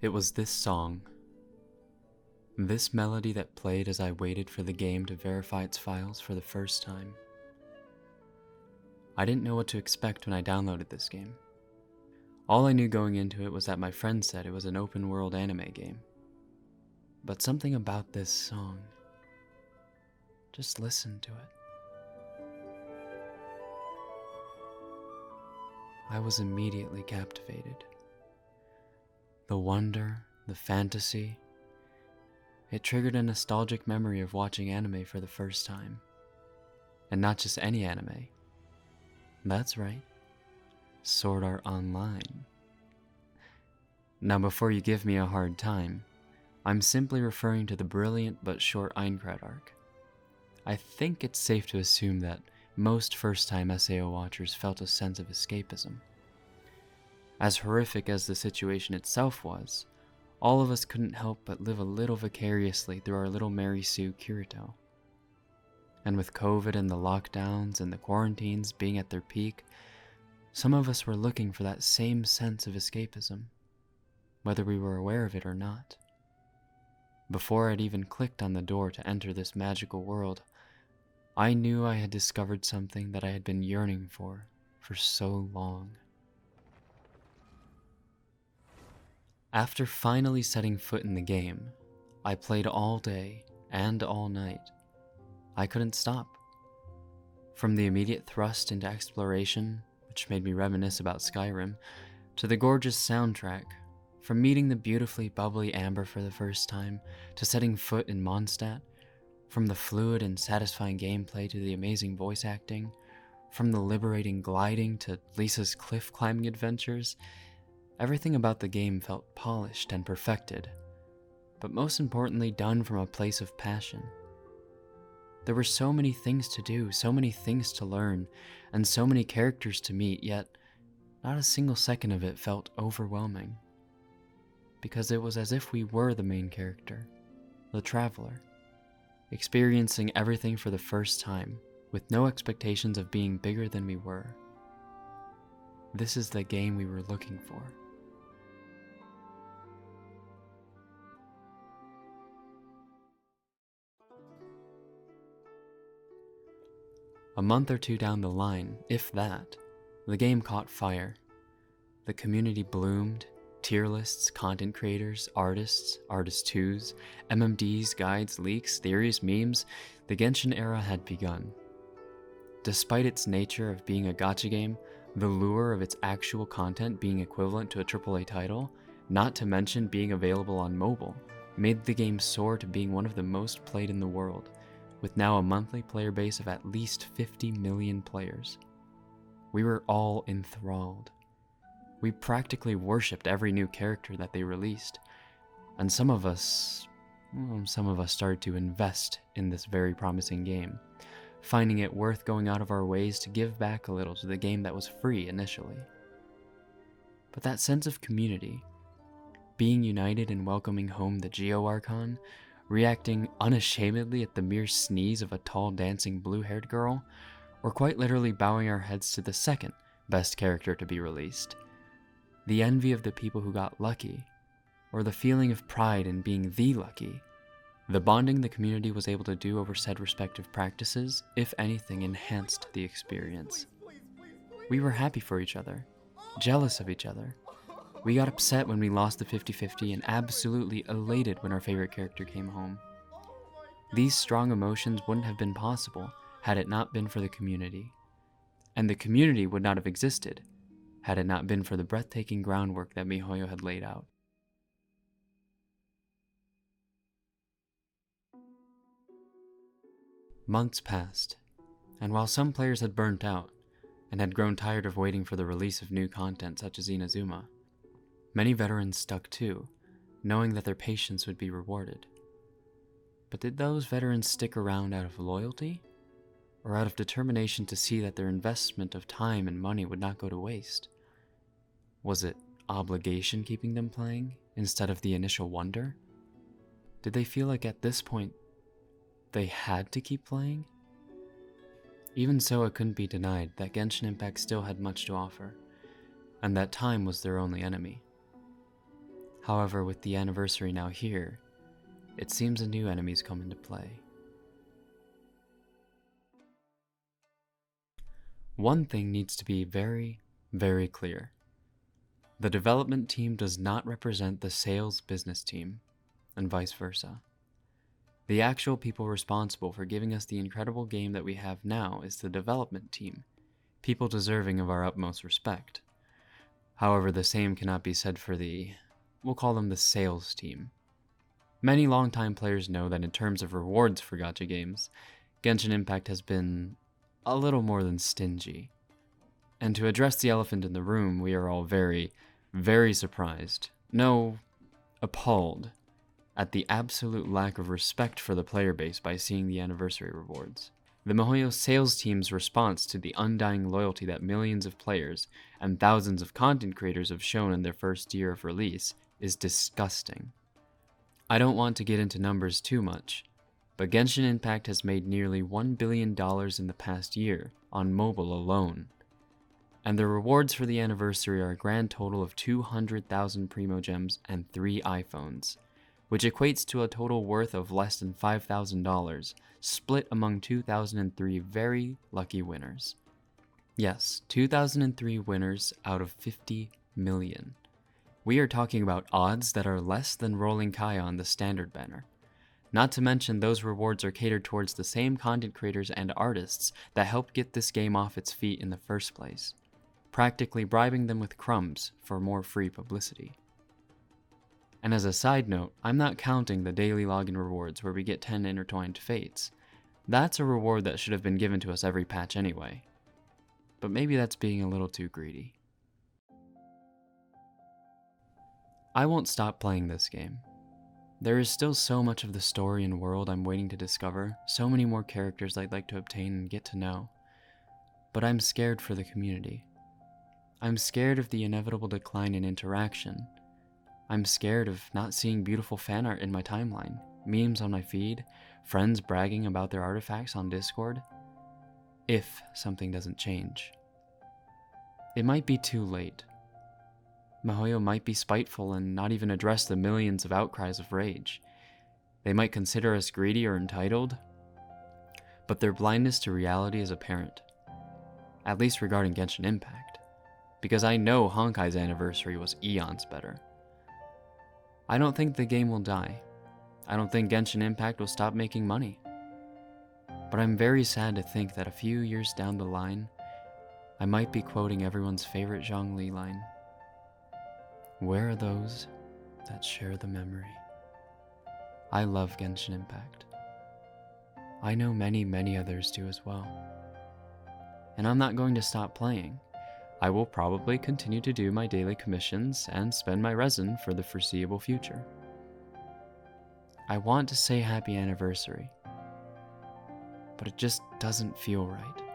It was this song. This melody that played as I waited for the game to verify its files for the first time. I didn't know what to expect when I downloaded this game. All I knew going into it was that my friend said it was an open-world anime game. But something about this song. Just listen to it. I was immediately captivated. The wonder, the fantasy. It triggered a nostalgic memory of watching anime for the first time. And not just any anime. That's right. Sword Art Online. Now before you give me a hard time, I'm simply referring to the brilliant but short Aincrad arc. I think it's safe to assume that most first-time SAO watchers felt a sense of escapism. As horrific as the situation itself was, all of us couldn't help but live a little vicariously through our little Mary Sue Kirito. And with COVID and the lockdowns and the quarantines being at their peak, some of us were looking for that same sense of escapism, whether we were aware of it or not. Before I'd even clicked on the door to enter this magical world, I knew I had discovered something that I had been yearning for so long. After finally setting foot in the game, I played all day and all night. I couldn't stop. From the immediate thrust into exploration, which made me reminisce about Skyrim, to the gorgeous soundtrack, from meeting the beautifully bubbly Amber for the first time, to setting foot in Mondstadt, from the fluid and satisfying gameplay to the amazing voice acting, from the liberating gliding to Lisa's cliff climbing adventures, everything about the game felt polished and perfected, but most importantly done from a place of passion. There were so many things to do, so many things to learn, and so many characters to meet, yet not a single second of it felt overwhelming. Because it was as if we were the main character, the traveler, experiencing everything for the first time, with no expectations of being bigger than we were. This is the game we were looking for. A month or two down the line, if that, the game caught fire. The community bloomed. Tier lists, content creators, artists, artist 2s, MMDs, guides, leaks, theories, memes, the Genshin era had begun. Despite its nature of being a gacha game, the lure of its actual content being equivalent to a AAA title, not to mention being available on mobile, made the game soar to being one of the most played in the world, with now a monthly player base of at least 50 million players. We were all enthralled. We practically worshipped every new character that they released, and some of us started to invest in this very promising game, finding it worth going out of our ways to give back a little to the game that was free initially. But that sense of community, being united in welcoming home the Geo Archon, reacting unashamedly at the mere sneeze of a tall dancing blue-haired girl, or quite literally bowing our heads to the second best character to be released. The envy of the people who got lucky, or the feeling of pride in being the lucky, the bonding the community was able to do over said respective practices, if anything, enhanced the experience. We were happy for each other, jealous of each other. We got upset when we lost the 50-50 and absolutely elated when our favorite character came home. These strong emotions wouldn't have been possible had it not been for the community. And the community would not have existed had it not been for the breathtaking groundwork that Mihoyo had laid out. Months passed, and while some players had burnt out and had grown tired of waiting for the release of new content such as Inazuma, many veterans stuck too, knowing that their patience would be rewarded. But did those veterans stick around out of loyalty, or out of determination to see that their investment of time and money would not go to waste? Was it obligation keeping them playing, instead of the initial wonder? Did they feel like at this point, they had to keep playing? Even so, it couldn't be denied that Genshin Impact still had much to offer, and that time was their only enemy. However, with the anniversary now here, it seems a new enemy's come into play. One thing needs to be very, very clear. The development team does not represent the sales business team, and vice versa. The actual people responsible for giving us the incredible game that we have now is the development team, people deserving of our utmost respect. However, the same cannot be said for we'll call them the sales team. Many longtime players know that in terms of rewards for gacha games, Genshin Impact has been a little more than stingy. And to address the elephant in the room, we are all very, very surprised, no, appalled, at the absolute lack of respect for the player base by seeing the anniversary rewards. The Mihoyo sales team's response to the undying loyalty that millions of players and thousands of content creators have shown in their first year of release is disgusting. I don't want to get into numbers too much, but Genshin Impact has made nearly $1 billion in the past year on mobile alone. And the rewards for the anniversary are a grand total of 200,000 Primo Gems and 3 iPhones, which equates to a total worth of less than $5,000, split among 2003 very lucky winners. Yes, 2003 winners out of 50 million. We are talking about odds that are less than rolling Kaya on the standard banner. Not to mention those rewards are catered towards the same content creators and artists that helped get this game off its feet in the first place, practically bribing them with crumbs for more free publicity. And as a side note, I'm not counting the daily login rewards where we get 10 intertwined fates. That's a reward that should have been given to us every patch anyway. But maybe that's being a little too greedy. I won't stop playing this game. There is still so much of the story and world I'm waiting to discover, so many more characters I'd like to obtain and get to know. But I'm scared for the community. I'm scared of the inevitable decline in interaction. I'm scared of not seeing beautiful fan art in my timeline, memes on my feed, friends bragging about their artifacts on Discord. If something doesn't change. It might be too late. Mihoyo might be spiteful and not even address the millions of outcries of rage. They might consider us greedy or entitled, but their blindness to reality is apparent. At least regarding Genshin Impact, because I know Honkai's anniversary was eons better. I don't think the game will die. I don't think Genshin Impact will stop making money. But I'm very sad to think that a few years down the line, I might be quoting everyone's favorite changinly line. Where are those that share the memory? I love Genshin Impact. I know many, many others do as well. And I'm not going to stop playing. I will probably continue to do my daily commissions and spend my resin for the foreseeable future. I want to say happy anniversary, but it just doesn't feel right.